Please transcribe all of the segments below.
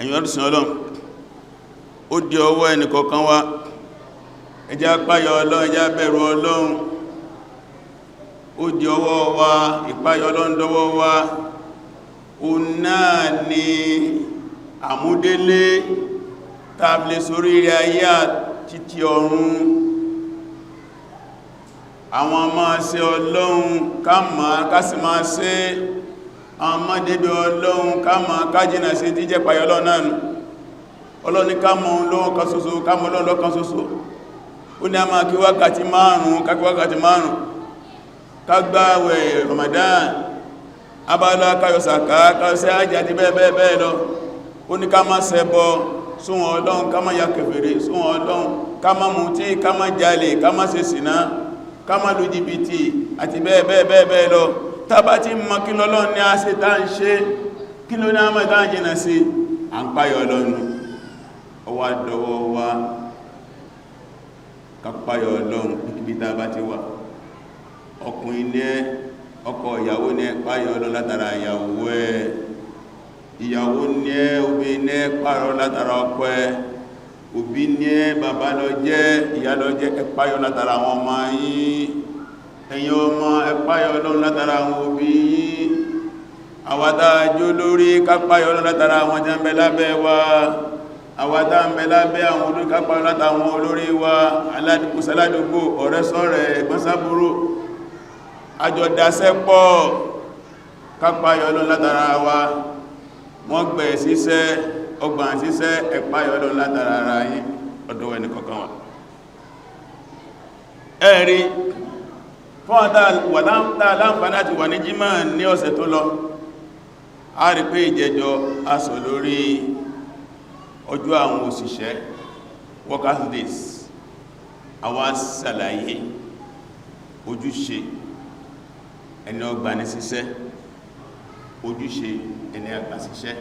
ẹ̀yin ọdún Ọlọ́run ó di ọwọ́ ẹnìkọ̀ọ̀kan wa ẹ jẹ́ á páyà Ọlọ́run ẹ jẹ́ á bẹ̀rù Ọlọ́run ó di ọwọ́ wa ìpáyà Ọlọ́run dọwọ́ wa ó náà ni àmúdélé tàbí sórí rí ayé àtìtì ọ̀run àwọn máa ṣe Ọlọ́run ká sì máa ṣe àwọn máa débi Ọlọ́run ká máa kájínà sí tí jẹ́ páyà Ọlọ́run náà Ọlọ́run ní ká mọ̀ Ọlọ́run kan ṣoṣo ká mọ̀ Ọlọ́run lọ́kan ṣoṣo ó ní a máa kí wákàtí márùn-ún ká gbààwẹ̀ Ramadan abala káyọ sàká káyọsẹ́ ajá ti bẹ́ẹ̀ lọ ó ní ká má ṣẹbọ súnwọ̀n Ọlọ́run ká má ya kèfèrè súnwọ̀n Ọlọ́run ká má mutí ká má jalè ká má ṣe sìná ká má lu jìbìtì àti bẹ́ẹ̀ lọ tàbá tí mọ́ kí lọ́lọ́run ní a ṣe tá ń ṣe kí ló ní a mọ́ ìtàn jìnà sí à ń páyọ Ọlọ́run ọwá dọwọ́ wa ká páyọ Ọlọ́run níbi tá bá ti wà ọkùnrin ní ọkọ ìyàwó ní páyọ Ọlọ́run látara ìyàwó ẹ̀ ìyàwó ní òbí ní páyọ látara ọkọ ẹ̀ òbí ní bàbá lọ jẹ́ ìyá lọ jẹ́ ẹ páyọ látara àwọn ọmọ yín ẹ̀yin ọmọ ẹ páyọ Ọlọ́run látara àwọn òbí yín àwádá jó lórí ká páyọ Ọlọ́run látara àwọn jẹ́ ń bẹ lábẹ́ wa àwádá ń bẹ lábẹ́ àwọn olórí ká páyọ látara àwọn olórí wa aládùúgbò sáládùúgbò ọ̀rẹ́ sọ́rẹ́ ẹ̀gbọ́n sábúrò àjọ̀dásẹ́ pọ̀ ká páyọ Ọlọ́run látara wa wọ́n gbẹ̀ síṣẹ́ ọgbọ̀n síṣẹ́ ẹ páyọ Ọlọ́run látara ara yín ọdún ẹni kọ̀kan wà ẹ̀rí fún àtàláǹfà láti wà ní jímọ̀ ní ọ̀sẹ̀ tó lọ a rí pé ìjẹjọ aṣọ lórí ọjọ́ àwọn òṣìṣẹ́ workers days àwa ṣàlàyé ojúṣe ẹni ọgbà ní ṣiṣẹ́ ojúṣe ẹni àgbà ṣiṣẹ́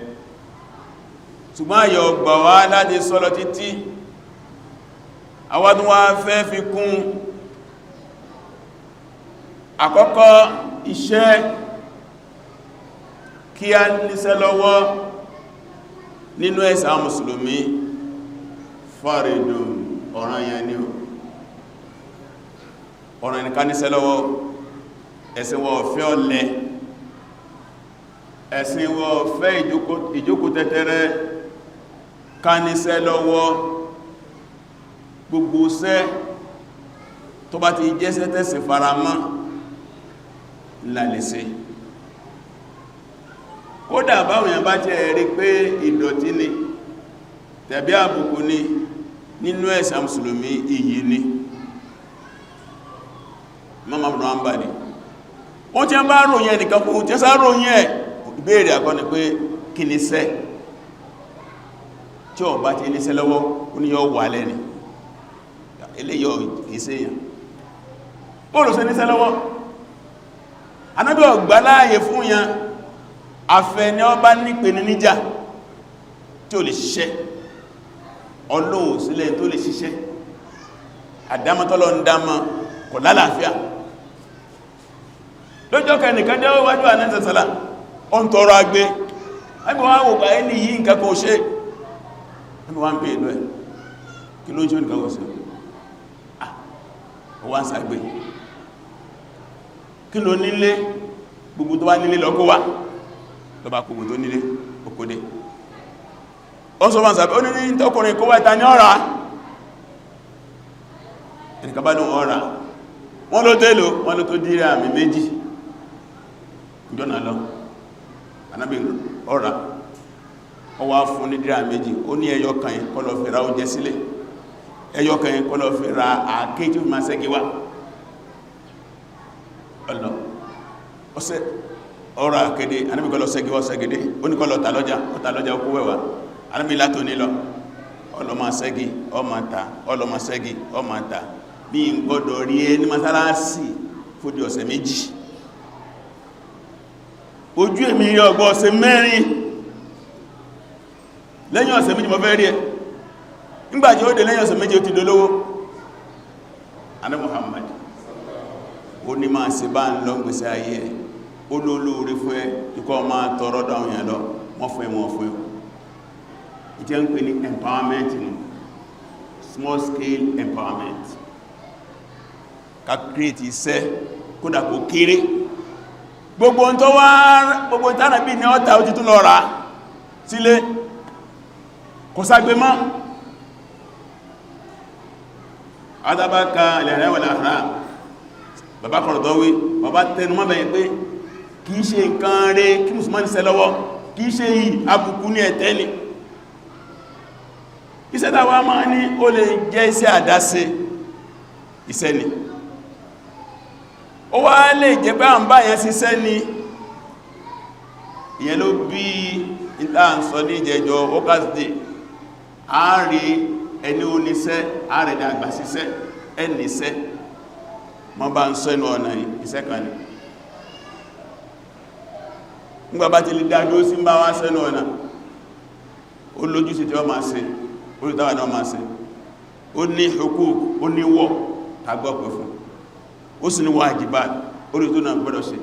ṣùgbọ́n àyọ̀ ọgbà wá láti sọ́lọ títí àwọn tó wá fẹ́ fi kún àkọ́kọ́ iṣẹ́ kí a níṣẹ́ lọ́wọ́ nínú ẹ̀sà mùsùlùmí fáridùn ọ̀ranyàn ni ọ̀ranyàn ni ká níṣẹ́ lọ́wọ́ ẹ̀sìn wa ò fẹ́ ọ̀lẹ ẹ̀sìn wa ò fẹ́ ìjókòó tẹ́tẹ́rẹ́ ká níṣẹ́ lọ́wọ́ gbogbo iṣẹ́ tó bá ti jẹ́ṣẹ́ tẹ́sìn faramọ́ lálẹ́sẹ̀ kódà báwọn èèyàn bá jẹ́ rí pé ìdọ̀tí ni tàbí àbùkù ni nínú ẹ̀sà mùsùlùmí iyì ni mọ́mọ́ rọ́mbà ni wọ́n tí a bá ròyìn ẹnìkan fún tí a sá ròyìn ẹ̀ ìbéèrè àkọ́ ni pé kí ni sẹ́ tí ó bá ti níṣẹ́ lọ́wọ́ ó ní yọ wà lẹ́ni eléyọ ìṣẹ́yàn bóòlù sí níṣẹ́ lọ́wọ́ Ànábì ọgbà láàyè fún yàn afẹ́ ni ọ bá nípe ní níjà tí ó lè ṣiṣẹ́ Ọlọ́hun sílẹ̀ tó lè ṣiṣẹ́ àdámọ́tọ́lọ́ ń dámọ́ kò lálàáfíà lójọ́ kẹnìkan jẹ́ wájú ànẹ́sẹ̀sẹ̀lá ọ ń tọrọ agbé ẹgbẹ̀ wọ́n wò bá ẹni yìí nǹkan kò ṣe ẹgbẹ̀ wọ́n ń pè ìlú ẹ̀ kí ló ń ṣe nǹkan kò ṣe wọ́n ń sàgbé kí ló nílé gbogbo tó wá nílé lọ kó wá lọ bá gbogbo tó nílé òkòdé ó sọ wọ́n sàgbé ó ní tọkùnrin kó wá ìta ní ọ̀rá ẹnìkan bá lóun ọ̀rá wọ́n ló tẹ́lò wọ́n ló tó dírà àmì méjì jọ́nà lọ Ànábì ọ̀rá ó wá fún ní dírà méjì ó ní ẹyọ kan yẹn kó lọ fi ra oúnjẹ sílẹ̀ ẹyọ kan yẹn kó lọ fi ra àáké tí ó máa ṣẹ́gi wá ọ̀nà ọ̀sẹ̀ ọ̀rọ̀ àkéde Ànábì kó lọ ṣẹ́gi wá ṣẹ́gidé ó ní kó lọ tà lọ́jà ó kó wẹ̀wà Ànábì látò ní lọ ọlọ́mà ṣẹ́gi ọmọ ta ọlọ́mà ṣẹ́gi ọmọ ta bí n gbọ́dọ̀ rí ẹ ní mọ́sálásí fódí ọ̀sẹ̀ méjì ojú èmi rí ọgbọ́ ọ̀sẹ̀ mẹ́rin lẹ́yìn ọ̀sẹ̀ méjì mo fẹ́ rí ẹ nígbàtí ó dé lẹ́yìn ọ̀sẹ̀ méjì ó ti dolówó Ànábì Muhammad ó ní máa ṣe bá ń lọ gbèsè ayé ẹ ó lólóore fún ẹ ikọ́ máa tọrọ dáhùn yẹn lọ wọ́n fún ẹ wọ́n fún ẹ ìjẹ́ ń pè ní empowerment nù, small scale empowerment. Ká create iṣẹ́ kódà kó kéré, gbogbo tánà bí ní ọ́ta ó ti tún lọ rà sílé, kò ságbé mọ́. Adábáka ilẹ̀ wal ahram, bàbá Qaradawi, bàbá tẹnu mọ́ bẹ̀yẹ̀ pé kìí ṣe nǹkan rẹ̀ kí mùsùlùmí ṣe lọ́wọ́, kìí ṣe yìí àbùkù ní ẹ̀tẹ́ ni. Iṣẹ́ tàwa máa ní ó lè jẹ́ iṣẹ́ àdáṣe, iṣẹ́ ni. Ó wá lè jẹ́ pé à ń bá yẹn ṣiṣẹ́ ni, ìyẹn ló bí ìta ń sọ ní ìjẹjọ wọ́kàtí àárí ẹni oníṣẹ́ ààrẹ ní àgbà síṣẹ́ ẹnìṣẹ́ mọ́ bá ń sọ inú ọ̀nà iṣẹ́ kan ní nígbàbá ti lè dáadó sí bá wá sẹ́nu ọ̀nà ó lójúṣe tí wọ́n máa ṣe olùtawà náà máa ṣe ó ní hukuk ó ní wọ́ tàgbọ́pẹ̀ fún ó sì ní wajibat orí tó náà gbọ́dọ̀ ṣe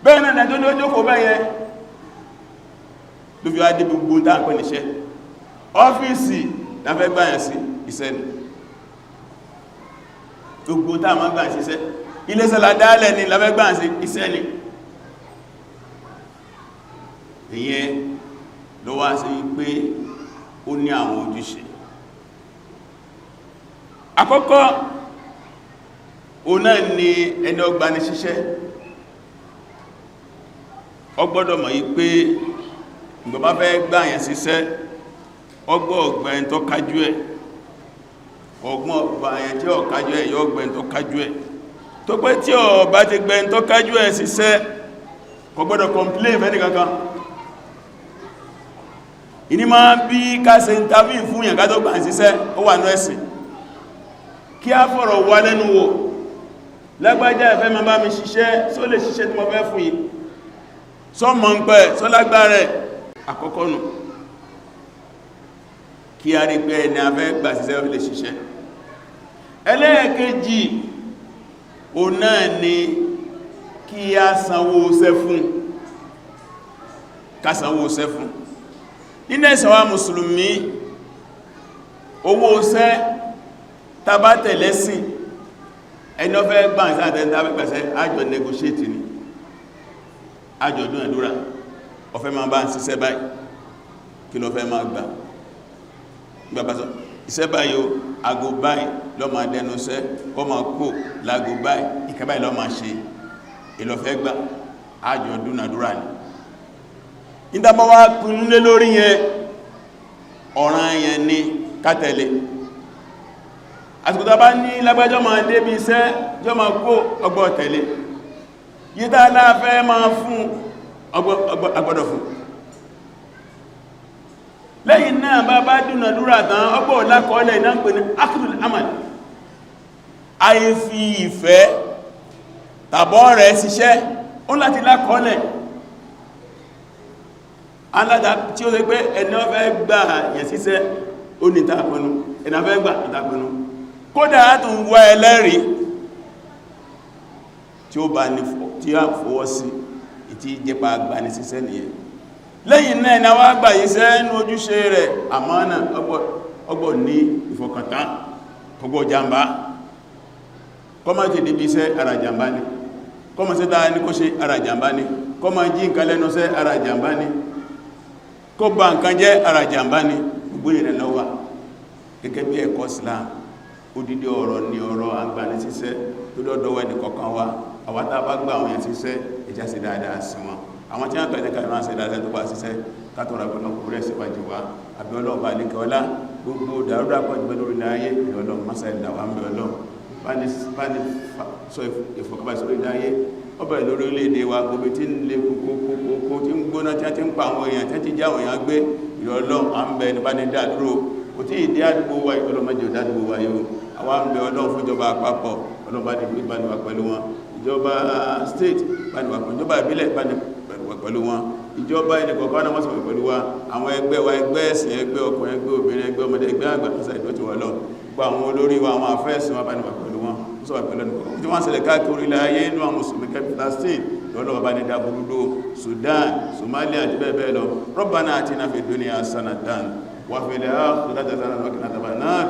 bẹ́ẹ̀ náà tó ní ó jókòó bẹ́yẹ ló fi wá dé gbogbo dáàpẹ́ níṣẹ́ ọ́fíìsì láfẹ́ gbáyàn sí iṣẹ́ ni gbogbo táà máa gbáyàn sí iṣẹ́ iléeṣẹ́ ládálẹ̀ ni láfẹ́ gbáyàn sí iṣẹ́ ni ìyẹn ló wá sí pé ó ní àwọn ojúṣe àkọ́kọ́ òun náà ni ẹni ọgbà ní ṣiṣẹ́ ó gbọ́dọ̀ mọ̀ yí pé ìgbọ̀bá fẹ́ gbáyàn síṣẹ́ ọgbọ̀n tó kájú ẹ̀ ọgbọ̀n ọgbàyàn tí ó kájú ẹ̀ yóò gbẹ̀n tó kájú ẹ̀ tó pé tí ó bá ti gbẹ̀n tó kájú ẹ̀ síṣẹ́ kò gbọ́dọ̀ complain fẹ́ ní kankan ìní máa bí káṣe interview fún yàn ká tó gbà síṣẹ́ ó wà ní ẹ̀sìn kí á fọ̀rọ̀ wà lẹ́nu wò lágbájá ẹ̀fẹ́ ma bá mi ṣiṣẹ́ só lè ṣiṣẹ́ tí mo fẹ́ fún yìí sọ mọ̀ ń pẹ́ sọ lágbára àkọ́kọ́ nù kí a rí pé ẹni a fẹ́ gbà síṣẹ́ lè ṣiṣẹ́ ẹlẹ́ẹ̀kejì o náà ni kí a sanwó ṣẹ́ fún ká sanwó ṣẹ́ fún nínú ẹ̀sìn wa mùsùlùmí owó ṣẹ́ tàbá tẹ̀lẹ́sìn ẹni ó fẹ́ gbà sí àtẹ́ntà fẹ́ gbàṣẹ́ àjọ negotiate ni àjọ dúnàdúrà ó fẹ́ máa bá ń ṣiṣẹ́ báyìí kí ló fẹ́ máa gbà gbàbásọ iṣẹ́ báyìí o ago báyìí lọ máa dẹnu iṣẹ́ kọ máa kó lágo báyìí ìkẹ́ báyìí lọ máa ṣe ìlọ́fẹ́ gbà àjọ dúnàdúrà ni ìdábọ́ wá pinnu lé lórí yẹn ọ̀ràn yẹn ni ká tẹ̀lé àsìkò bá ní lágbàjọ́ máa débi iṣẹ́ jọ máa kó ọgbọ́ tẹ̀lé yíta láàfẹ́ máa fún agbọ́dọ̀ fún lẹ́yìn náà bá dúnàdúrà tán ọgbọ́ lákọọ́lẹ̀ iná ń pè ní akdul amal àìfi ìfẹ́ tàbọ́ rẹ̀ ṣiṣẹ́ ó láti lákọọ́lẹ̀ aládá tí ó lè pé ẹni ó fẹ́ gbà yẹ̀ síṣẹ́ ó ní ìtàpẹnu ẹni ó fẹ́ gbà ìtàpẹnu kódà tún wá ẹlẹ́rìí tí ó bá ní tí a fọwọ́ sí ìtí jẹpa àgbà ní síṣẹ́ nìyẹn lẹ́yìn náà ni wá gbà yíṣẹ́ ní ojúṣe rẹ̀ àmánà ọgbọ̀ ní ìfọkàntán gbogbo jàmbá kọmọ ti dìbí iṣẹ́ ara jàmbá ni kọmọ sí dáa ní kó ṣe ara jàmbá ni kọmọ jí nǹkan lẹ́nu ṣẹ́ ara jàmbá ni kó bá nǹkan jẹ́ ara jàmbá ni gbogbo ìrẹ̀ lọ́wà gẹ́gẹ́ bí ẹ̀kọ́ Islam odidi ọ̀rọ̀ ni ọ̀rọ̀ àgbàní síṣẹ́ tó dọ́dọ́wọ́ ẹni kọ̀kan wá àwátá bá gbà àwọn èèyàn síṣẹ́ ìjà sí dáadáa sí wọn àwọn tí wọ́n pẹ̀lú kàrí máa ṣe dáadáa tó bá síṣẹ́ kátọ̀rọ̀ agbọ́nà kò rẹ̀ síwájú wa àbí Ọlọ́run bá lékẹ́ ọlá gbogbo dàrúdàpọ̀ jùlọ lórí láyé Ọlọ́run mọ́sá ìdàwà ń bẹ Ọlọ́run bá ní sọ ìfọ̀kàbà sórí láyé ọbẹ̀ lórí orílẹ̀-èdè wa gbogbo tí ń lè kókókókó tí ń gbóná tí a ti ń pa àwọn èèyàn tí a ti já àwọn èèyàn gbé Ọlọ́run à ń bẹ ní bá ní dádúró kò tí ìdí àdúgbò wa ìfọlọ́mọdé dádúgbò wa yóò àwọn ń bẹ Ọlọ́run fún ìjọba àpapọ̀ Ọlọ́run bá ní gbé bá ní wà pẹ̀lú wọn ìjọba state bá ní wà pẹ̀lú ìjọba ìbílẹ̀ bá ní wà pẹ̀lú wọn ìjọba ẹni kọ̀ọ̀kan náà wọ́n sọ pẹ̀lú wa àwọn ẹgbẹ́ wa ẹgbẹ́ ẹ̀sìn ẹgbẹ́ ọkùnrin ẹgbẹ́ obìnrin ẹgbẹ́ ọmọdé ẹgbẹ́ àgbà mọ́sá ìdọ́tí wọn lọ gbọ́ àwọn olórí wa àwọn afẹ́ẹ̀sìn wọn bá ní wà pẹ̀lú wọn sọ pẹ̀lú ẹnìkọ̀ọ̀kan tí wọ́n ṣẹlẹ̀ káàkiri ilẹ̀ ayé inú àwọn mùsùlùmí Palestine lọ́lọ́wọ́ bá ní dábúrúdó Sudan Somalia àti bẹ́ẹ̀ bẹ́ẹ̀ lọ Rabbana atina fid dunya hasanatan wa fil akhirati hasanatan wa qina adhaban nar